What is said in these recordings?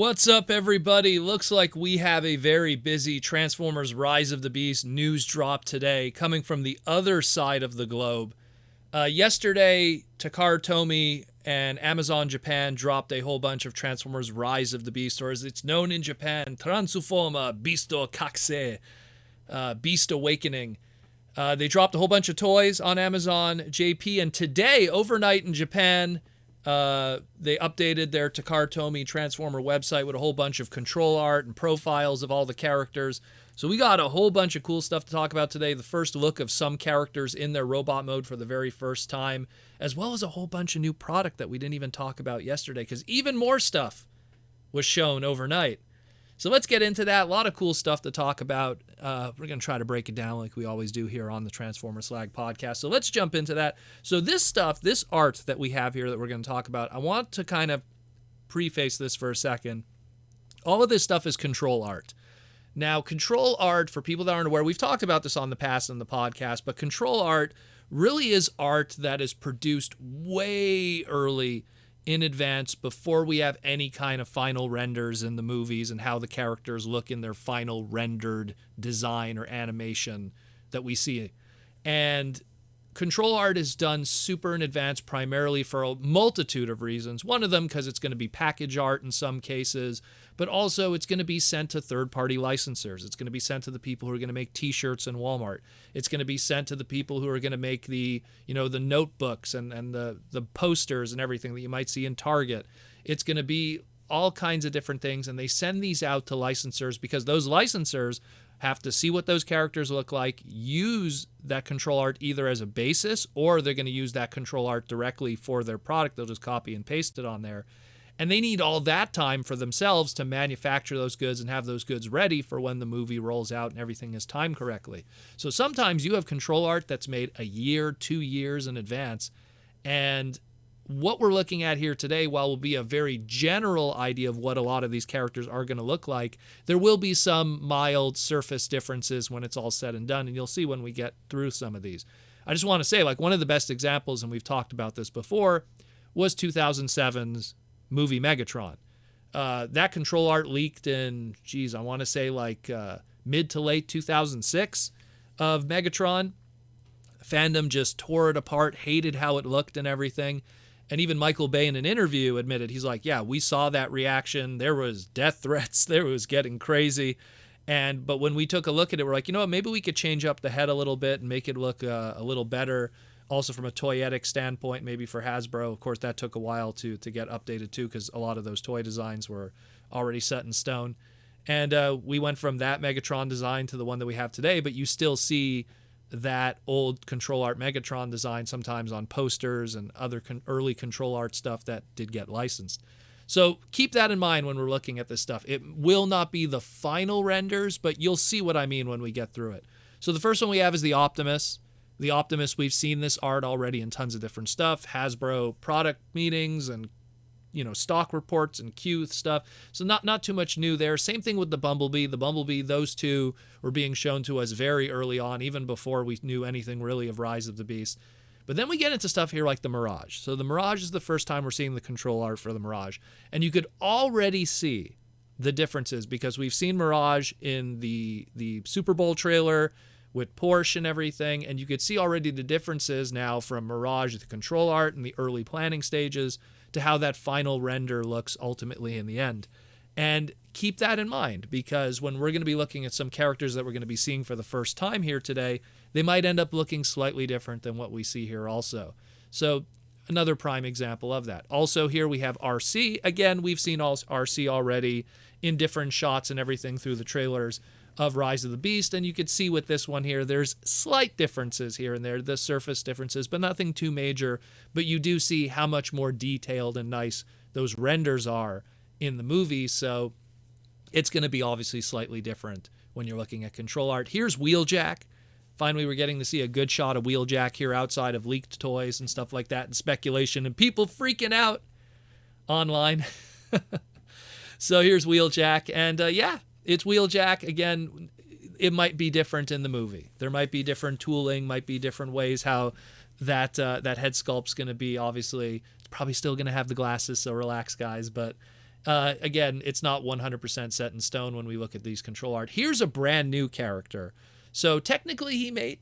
What's up, everybody? Looks like we have a very busy Transformers Rise of the Beast news drop today coming from the other side of the globe. Yesterday, Takara-Tomy and Amazon Japan dropped a whole bunch of Transformers Rise of the Beast, or as it's known in Japan, Transforma Beasto Kakse, Beast Awakening. They dropped a whole bunch of toys on Amazon JP, and today, overnight in Japan, they updated their Takara-Tomy Transformer website with a whole bunch of control art and profiles of all the characters. So we got a whole bunch of cool stuff to talk about today. The first look of some characters in their robot mode for the very first time, as well as a whole bunch of new product that we didn't even talk about yesterday, because even more stuff was shown overnight. So let's get into that. A lot of cool stuff to talk about. We're going to try to break it down like we always do here on the Transformer Slag podcast. So let's jump into that. So this stuff, this art that we have here that we're going to talk about, I want to kind of preface this for a second. All of this stuff is control art. Now, control art, for people that aren't aware, we've talked about this on the past in the podcast, but control art really is art that is produced way early in advance before we have any kind of final renders in the movies and how the characters look in their final rendered design or animation that we see. And control art is done super in advance primarily for a multitude of reasons. One of them because it's going to be package art in some cases, but also it's going to be sent to third-party licensors. It's going to be sent to the people who are going to make t-shirts in Walmart. It's going to be sent to the people who are going to make the notebooks and the posters and everything that you might see in Target. It's going to be all kinds of different things, and they send these out to licensors because those licensors have to see what those characters look like, use that control art either as a basis, or they're going to use that control art directly for their product. They'll just copy and paste it on there. And they need all that time for themselves to manufacture those goods and have those goods ready for when the movie rolls out and everything is timed correctly. So sometimes you have control art that's made a year, 2 years in advance. And what we're looking at here today, while will be a very general idea of what a lot of these characters are going to look like, there will be some mild surface differences when it's all said and done, and you'll see when we get through some of these. I just want to say, like, one of the best examples, and we've talked about this before, was 2007's movie Megatron. That control art leaked in, I want to say mid to late 2006 of Megatron. Fandom just tore it apart, hated how it looked and everything. And even Michael Bay in an interview admitted, he's like, yeah, we saw that reaction. There was death threats. There was getting crazy. But when we took a look at it, we're like, you know what, maybe we could change up the head a little bit and make it look a little better. Also from a toyetic standpoint, maybe for Hasbro. Of course, that took a while to get updated too, because a lot of those toy designs were already set in stone. And we went from that Megatron design to the one that we have today, but you still see that old control art Megatron design sometimes on posters and other early control art stuff that did get licensed. So keep that in mind when we're looking at this stuff. It will not be the final renders, but you'll see what I mean when we get through it. So the first one we have is the Optimus. The Optimus, we've seen this art already in tons of different stuff. Hasbro product meetings and stock reports and Q stuff. So not too much new there. Same thing with the Bumblebee. The Bumblebee, those two were being shown to us very early on, even before we knew anything really of Rise of the Beast. But then we get into stuff here like the Mirage. So the Mirage is the first time we're seeing the control art for the Mirage. And you could already see the differences because we've seen Mirage in the Super Bowl trailer with Porsche and everything, and you could see already the differences now from Mirage, the control art and the early planning stages, to how that final render looks ultimately in the end. And keep that in mind, because when we're going to be looking at some characters that we're going to be seeing for the first time here today, they might end up looking slightly different than what we see here also. So another prime example of that. Also here we have Arcee. Again, we've seen Arcee already in different shots and everything through the trailers of Rise of the Beast, and you could see with this one here, there's slight differences here and there, the surface differences, but nothing too major. But you do see how much more detailed and nice those renders are in the movie, so it's going to be obviously slightly different when you're looking at control art. Here's Wheeljack. Finally, we're getting to see a good shot of Wheeljack here outside of leaked toys and stuff like that, and speculation, and people freaking out online. So here's Wheeljack, and it's Wheeljack. Again, it might be different in the movie. There might be different tooling, might be different ways how that head sculpt's going to be. Obviously, it's probably still going to have the glasses, so relax, guys. But Again, it's not 100% set in stone when we look at these control art. Here's a brand new character. So technically he made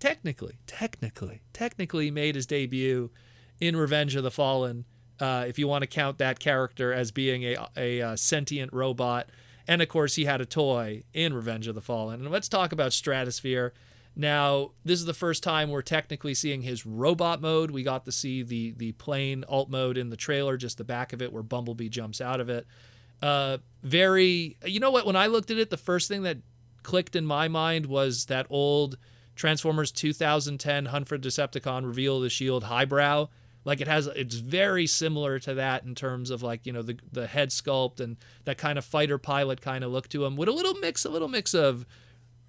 his debut in Revenge of the Fallen, if you want to count that character as being a sentient robot. And of course he had a toy in Revenge of the Fallen. And let's talk about Stratosphere. Now, this is the first time we're technically seeing his robot mode. We got to see the plain alt mode in the trailer, just the back of it where Bumblebee jumps out of it. You know what, when I looked at it, the first thing that clicked in my mind was that old Transformers 2010 Hunt for Decepticon Reveal of the Shield highbrow. Like it's very similar to that in terms of like, you know, the head sculpt and that kind of fighter pilot kind of look to him with a little mix of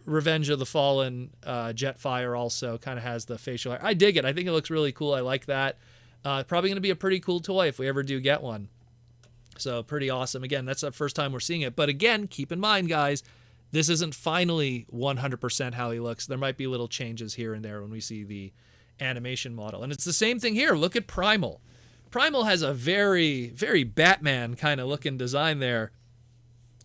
Revenge of the Fallen. Jetfire also kind of has the facial hair. I dig it. I think it looks really cool. I like that. Probably going to be a pretty cool toy if we ever do get one. So pretty awesome. Again, that's the first time we're seeing it. But again, keep in mind, guys, this isn't finally 100% how he looks. There might be little changes here and there when we see the animation model. And it's the same thing here. Look at Primal. Primal has a very, very Batman kind of looking design there.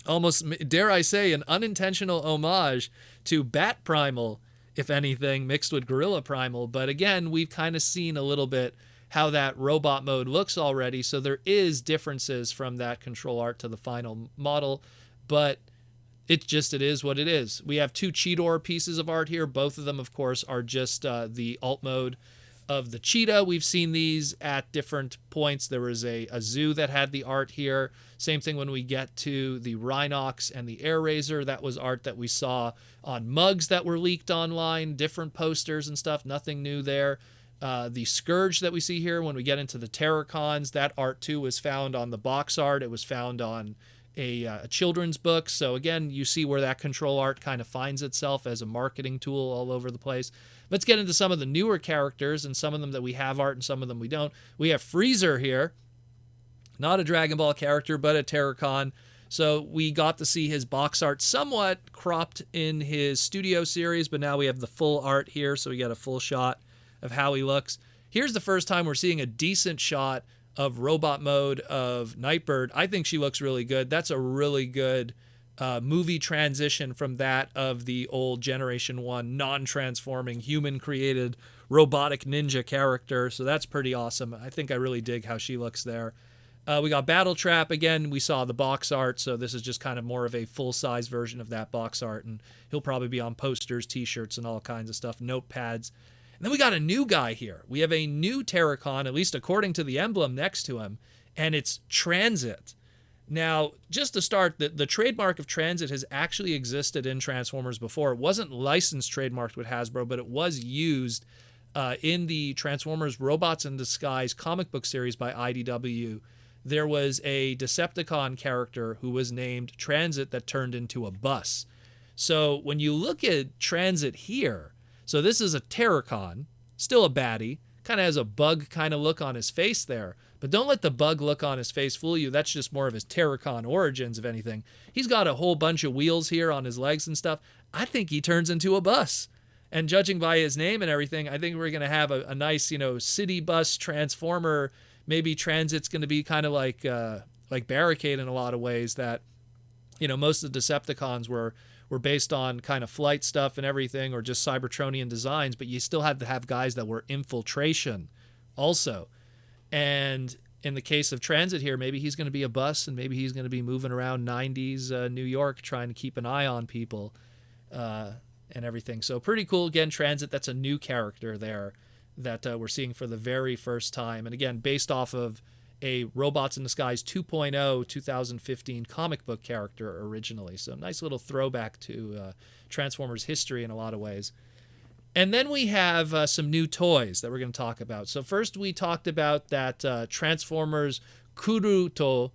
Almost, dare I say, an unintentional homage to Bat Primal, if anything, mixed with Gorilla Primal. But again, we've kind of seen a little bit how that robot mode looks already. So there is differences from that control art to the final model. But it is what it is. We have two Cheetor pieces of art here. Both of them, of course, are just the alt mode of the cheetah. We've seen these at different points. There was a zoo that had the art here. Same thing when we get to the Rhinox and the Air Razor. That was art that we saw on mugs that were leaked online, different posters and stuff. Nothing new there. The Scourge that we see here, when we get into the Terracons, that art too was found on the box art. It was found on a children's book. So again, you see where that control art kind of finds itself as a marketing tool all over the place. Let's get into some of the newer characters, and some of them that we have art and some of them we don't. We have Freezer here, not a Dragon Ball character, but a Terracon. So we got to see his box art somewhat cropped in his studio series, but now we have the full art here, so we get a full shot of how he looks. Here's the first time we're seeing a decent shot of robot mode of Nightbird. I think she looks really good. That's a really good movie transition from that of the old Generation 1 non-transforming, human-created robotic ninja character. So that's pretty awesome. I think I really dig how she looks there. We got Battle Trap. Again, we saw the box art, so this is just kind of more of a full-size version of that box art, and he'll probably be on posters, t-shirts, and all kinds of stuff, notepads. And then we got a new guy here. We have a new Terracon, at least according to the emblem next to him, and it's Transit. Now, just to start, the trademark of Transit has actually existed in Transformers before. It wasn't licensed trademarked with Hasbro, but it was used in the Transformers Robots in Disguise comic book series by IDW. There was a Decepticon character who was named Transit that turned into a bus. So when you look at Transit here, so this is a Terracon, still a baddie, kind of has a bug kind of look on his face there. But don't let the bug look on his face fool you. That's just more of his Terracon origins, if anything. He's got a whole bunch of wheels here on his legs and stuff. I think he turns into a bus. And judging by his name and everything, I think we're going to have a nice, city bus transformer. Maybe Transit's going to be kind of like Barricade in a lot of ways, that, most of the Decepticons were based on kind of flight stuff and everything, or just Cybertronian designs, but you still had to have guys that were infiltration also. And in the case of Transit here, maybe he's going to be a bus, and maybe he's going to be moving around 90s New York trying to keep an eye on people and everything. So pretty cool. Again, Transit, that's a new character there that we're seeing for the very first time. And again, based off of a Robots in Disguise 2.0 2015 comic book character originally. So nice little throwback to Transformers history in a lot of ways. And then we have some new toys that we're going to talk about. So first we talked about that Transformers Kuruto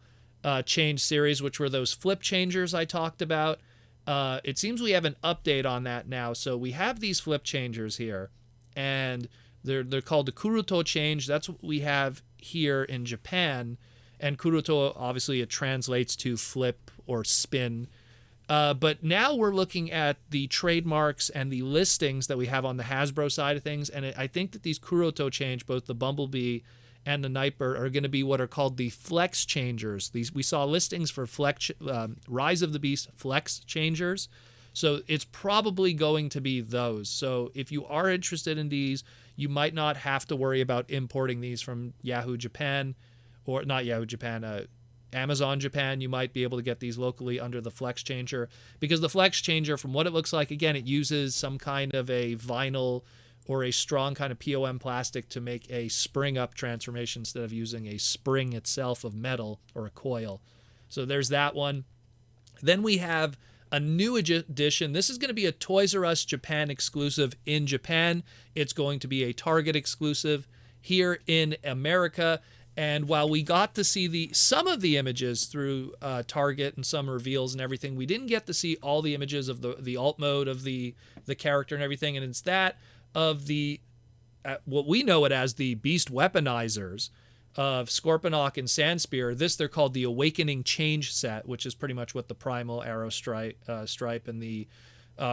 change series, which were those flip changers I talked about. It seems we have an update on that now. So we have these flip changers here, and they're called the Kuruto change. That's what we have here in Japan. And Kuruto, obviously, it translates to flip or spin. But now we're looking at the trademarks and the listings that we have on the Hasbro side of things. And I think that these Kuruto change, both the Bumblebee and the Nightbird are going to be what are called the flex changers. These we saw listings for Rise of the Beast flex changers. So it's probably going to be those. So if you are interested in these, you might not have to worry about importing these from Yahoo Japan, or not Yahoo Japan, Amazon Japan. You might be able to get these locally under the Flex Changer, because the Flex Changer, from what it looks like, again, it uses some kind of a vinyl or a strong kind of POM plastic to make a spring up transformation instead of using a spring itself of metal or a coil. So there's that one. Then we have a new edition. This is going to be a Toys R Us Japan exclusive in Japan. It's going to be a Target exclusive here in America. And while we got to see some of the images through Target and some reveals and everything, we didn't get to see all the images of the alt mode of the character and everything. And it's that of the what we know it as the Beast Weaponizers of Scorponok and Sandspear. This they're called the Awakening Change set, which is pretty much what the Primal Arrow Stripe and the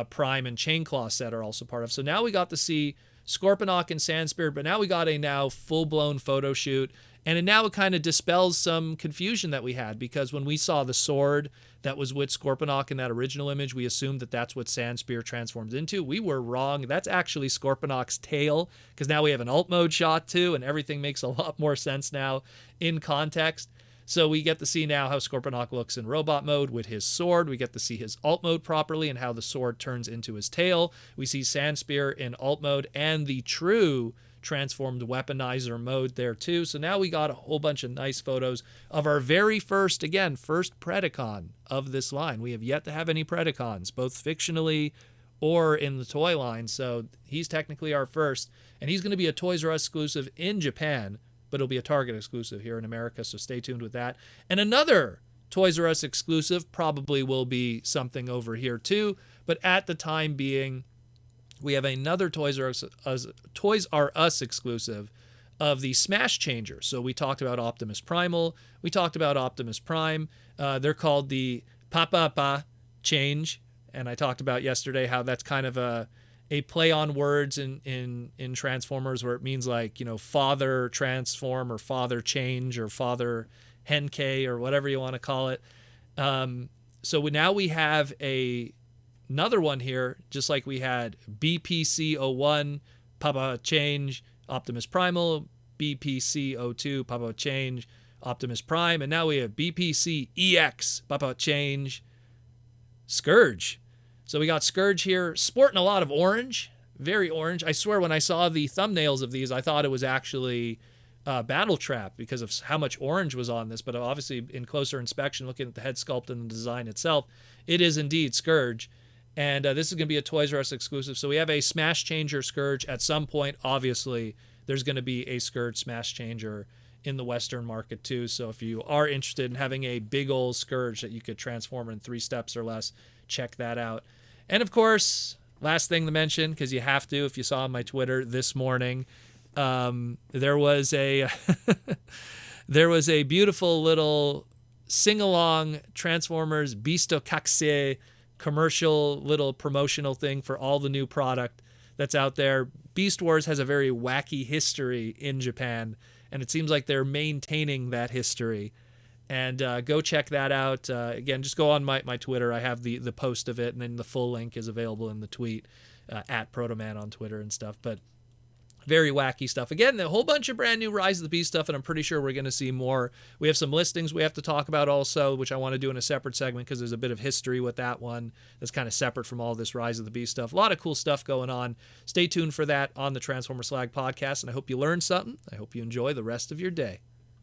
Prime and Chainclaw set are also part of. So now we got to see Scorponok and Sandspear, but now we got a now full-blown photo shoot. And now it kind of dispels some confusion that we had, because when we saw the sword that was with Scorponok in that original image, we assumed that that's what Sandspear transforms into. We were wrong. That's actually Scorponok's tail, because now we have an alt mode shot too, and everything makes a lot more sense now in context. So we get to see now how Scorponok looks in robot mode with his sword. We get to see his alt mode properly and how the sword turns into his tail. We see Sandspear in alt mode and the true transformed weaponizer mode there too. So now we got a whole bunch of nice photos of our very first Predacon of this line. We have yet to have any Predacons, both fictionally or in the toy line. So he's technically our first, and he's going to be a Toys R Us exclusive in Japan, but it'll be a Target exclusive here in America. So stay tuned with that. And another Toys R Us exclusive probably will be something over here too. But at the time being, we have another Toys R Us exclusive of the Smash Changer. So we talked about Optimus Primal. We talked about Optimus Prime. They're called the Papa Change. And I talked about yesterday how that's kind of a play on words in Transformers, where it means like, father transform or father change or father Henkei or whatever you want to call it. So now we have another one here, just like we had BPC-01, Papa Change, Optimus Primal, BPC-02, Papa Change, Optimus Prime, and now we have BPC-EX, Papa Change, Scourge. So we got Scourge here, sporting a lot of orange, very orange. I swear when I saw the thumbnails of these, I thought it was actually Battle Trap because of how much orange was on this, but obviously in closer inspection, looking at the head sculpt and the design itself, it is indeed Scourge. And this is going to be a Toys R Us exclusive. So we have a Smash Changer Scourge. At some point, obviously, there's going to be a Scourge Smash Changer in the Western market too. So if you are interested in having a big old Scourge that you could transform in 3 steps or less, check that out. And of course, last thing to mention, because you have to, if you saw on my Twitter this morning, there was a there was a beautiful little sing-along Transformers Beastokakse commercial little promotional thing for all the new product that's out there. Beast Wars has a very wacky history in Japan, and it seems like they're maintaining that history. And go check that out. Again, just go on my Twitter. I have the post of it, and then the full link is available in the tweet at Protoman on Twitter and stuff. But very wacky stuff. Again, a whole bunch of brand new Rise of the Beast stuff, and I'm pretty sure we're going to see more. We have some listings we have to talk about also, which I want to do in a separate segment because there's a bit of history with that one that's kind of separate from all this Rise of the Beast stuff. A lot of cool stuff going on. Stay tuned for that on the Transformer Slag podcast, and I hope you learned something. I hope you enjoy the rest of your day.